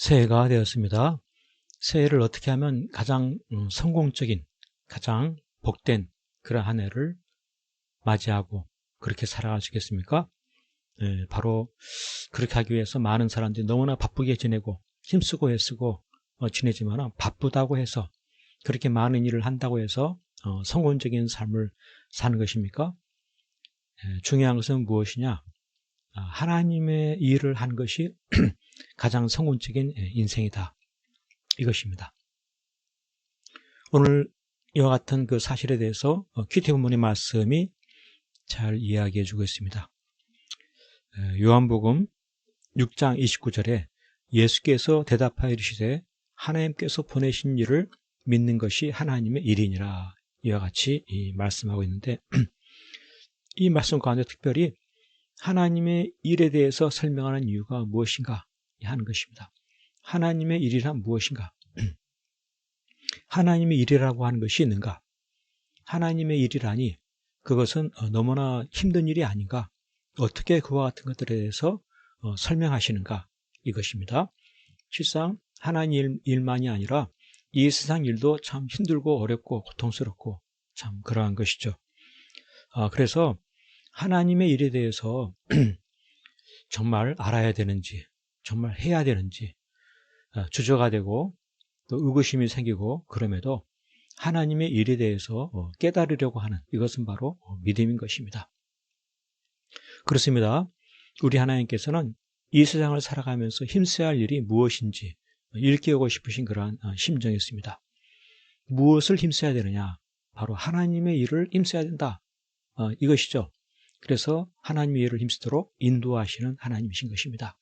새해가 되었습니다. 새해를 어떻게 하면 가장 성공적인, 가장 복된 그런 한 해를 맞이하고 그렇게 살아갈 수 있겠습니까? 바로 그렇게 하기 위해서 많은 사람들이 너무나 바쁘게 지내고 힘쓰고 애쓰고 지내지만 바쁘다고 해서 그렇게 많은 일을 한다고 해서 성공적인 삶을 사는 것입니까? 중요한 것은 무엇이냐? 하나님의 일을 한 것이 가장 성공적인 인생이다. 이것입니다. 오늘 이와 같은 그 사실에 대해서 큐티 본문의 말씀이 잘 이야기해 주고 있습니다. 요한복음 6장 29절에 예수께서 대답하여 이르시되 하나님께서 보내신 일을 믿는 것이 하나님의 일이니라, 이와 같이 말씀하고 있는데 이 말씀 가운데 특별히 하나님의 일에 대해서 설명하는 이유가 무엇인가 하는 것입니다. 하나님의 일이란 무엇인가? 하나님의 일이라고 하는 것이 있는가? 하나님의 일이라니 그것은 너무나 힘든 일이 아닌가? 어떻게 그와 같은 것들에 대해서 설명하시는가? 이것입니다. 실상 하나님 일만이 아니라 이 세상 일도 참 힘들고 어렵고 고통스럽고 참 그러한 것이죠. 그래서 하나님의 일에 대해서 정말 알아야 되는지, 정말 해야 되는지 주저가 되고 또 의구심이 생기고, 그럼에도 하나님의 일에 대해서 깨달으려고 하는 이것은 바로 믿음인 것입니다. 그렇습니다. 우리 하나님께서는 이 세상을 살아가면서 힘써야 할 일이 무엇인지 일깨우고 싶으신 그러한 심정이었습니다. 무엇을 힘써야 되느냐? 바로 하나님의 일을 힘써야 된다. 이것이죠. 그래서 하나님의 일을 힘쓰도록 인도하시는 하나님이신 것입니다.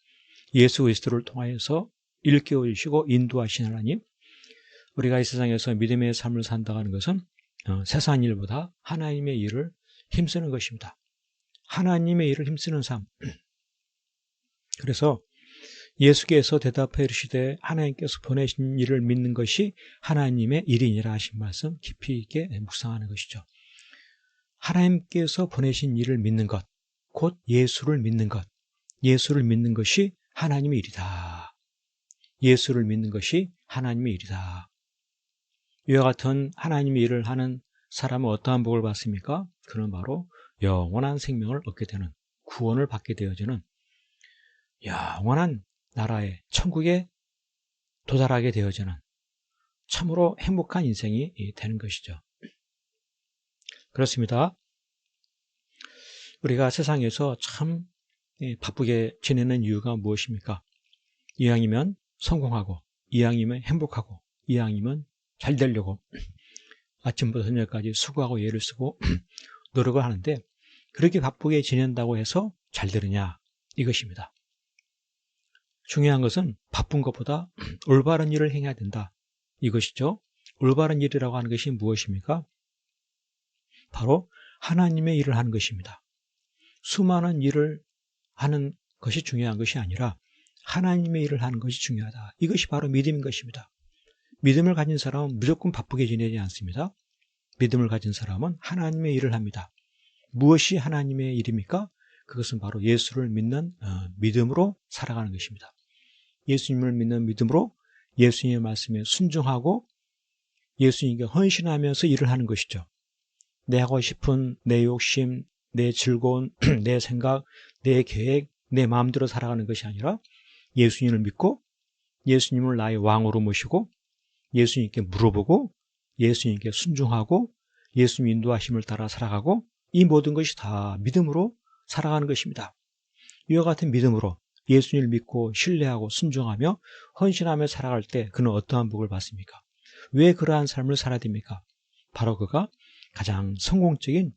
예수 그리스도를 통하여서 일깨워 주시고 인도하시는 하나님, 우리가 이 세상에서 믿음의 삶을 산다고 하는 것은 세상 일보다 하나님의 일을 힘쓰는 것입니다. 하나님의 일을 힘쓰는 삶. 그래서 예수께서 대답해 이르시되 하나님께서 보내신 일을 믿는 것이 하나님의 일이니라 하신 말씀 깊이 있게 묵상하는 것이죠. 하나님께서 보내신 일을 믿는 것, 곧 예수를 믿는 것, 예수를 믿는 것이 하나님의 일이다. 예수를 믿는 것이 하나님의 일이다. 이와 같은 하나님의 일을 하는 사람은 어떠한 복을 받습니까? 그는 바로 영원한 생명을 얻게 되는, 구원을 받게 되어지는 영원한 나라의 천국에 도달하게 되어지는 참으로 행복한 인생이 되는 것이죠. 그렇습니다. 우리가 세상에서 참 바쁘게 지내는 이유가 무엇입니까? 이왕이면 성공하고, 이왕이면 행복하고, 이왕이면 잘 되려고 아침부터 저녁까지 수고하고 애를 쓰고 노력을 하는데, 그렇게 바쁘게 지낸다고 해서 잘 되느냐? 이것입니다. 중요한 것은 바쁜 것보다 올바른 일을 행해야 된다. 이것이죠. 올바른 일이라고 하는 것이 무엇입니까? 바로 하나님의 일을 하는 것입니다. 수많은 일을 하는 것이 중요한 것이 아니라 하나님의 일을 하는 것이 중요하다. 이것이 바로 믿음인 것입니다. 믿음을 가진 사람은 무조건 바쁘게 지내지 않습니다. 믿음을 가진 사람은 하나님의 일을 합니다. 무엇이 하나님의 일입니까? 그것은 바로 예수를 믿는 믿음으로 살아가는 것입니다. 예수님을 믿는 믿음으로 예수님의 말씀에 순종하고 예수님께 헌신하면서 일을 하는 것이죠. 내 하고 싶은 내 욕심, 내 즐거운 내 생각, 내 계획, 내 마음대로 살아가는 것이 아니라 예수님을 믿고 예수님을 나의 왕으로 모시고 예수님께 물어보고 예수님께 순종하고 예수님 인도하심을 따라 살아가고, 이 모든 것이 다 믿음으로 살아가는 것입니다. 이와 같은 믿음으로 예수님을 믿고 신뢰하고 순종하며 헌신하며 살아갈 때 그는 어떠한 복을 받습니까? 왜 그러한 삶을 살아야 됩니까? 바로 그가 가장 성공적인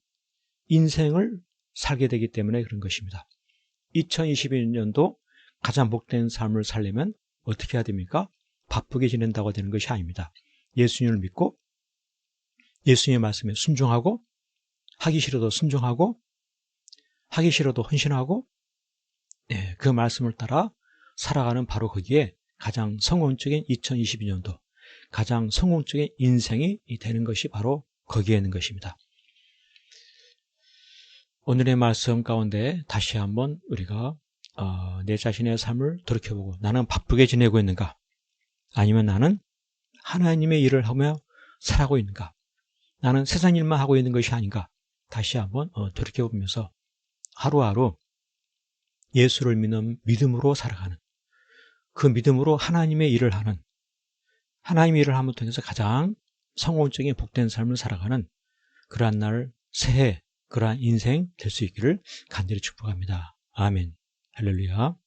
인생을 살게 되기 때문에 그런 것입니다. 2021년도 가장 복된 삶을 살려면 어떻게 해야 됩니까? 바쁘게 지낸다고 되는 것이 아닙니다. 예수님을 믿고 예수님의 말씀에 순종하고, 하기 싫어도 순종하고, 하기 싫어도 헌신하고, 그 말씀을 따라 살아가는, 바로 거기에 가장 성공적인 2022년도, 가장 성공적인 인생이 되는 것이 바로 거기에 있는 것입니다. 오늘의 말씀 가운데 다시 한번 우리가 내 자신의 삶을 돌이켜보고 나는 바쁘게 지내고 있는가? 아니면 나는 하나님의 일을 하며 살아가고 있는가? 나는 세상 일만 하고 있는 것이 아닌가? 다시 한번 돌이켜보면서 하루하루 예수를 믿는 믿음으로 살아가는, 그 믿음으로 하나님의 일을 하는, 하나님의 일을 함을 통해서 가장 성공적인 복된 삶을 살아가는 그러한 날, 새해, 그러한 인생 될 수 있기를 간절히 축복합니다. 아멘. 할렐루야.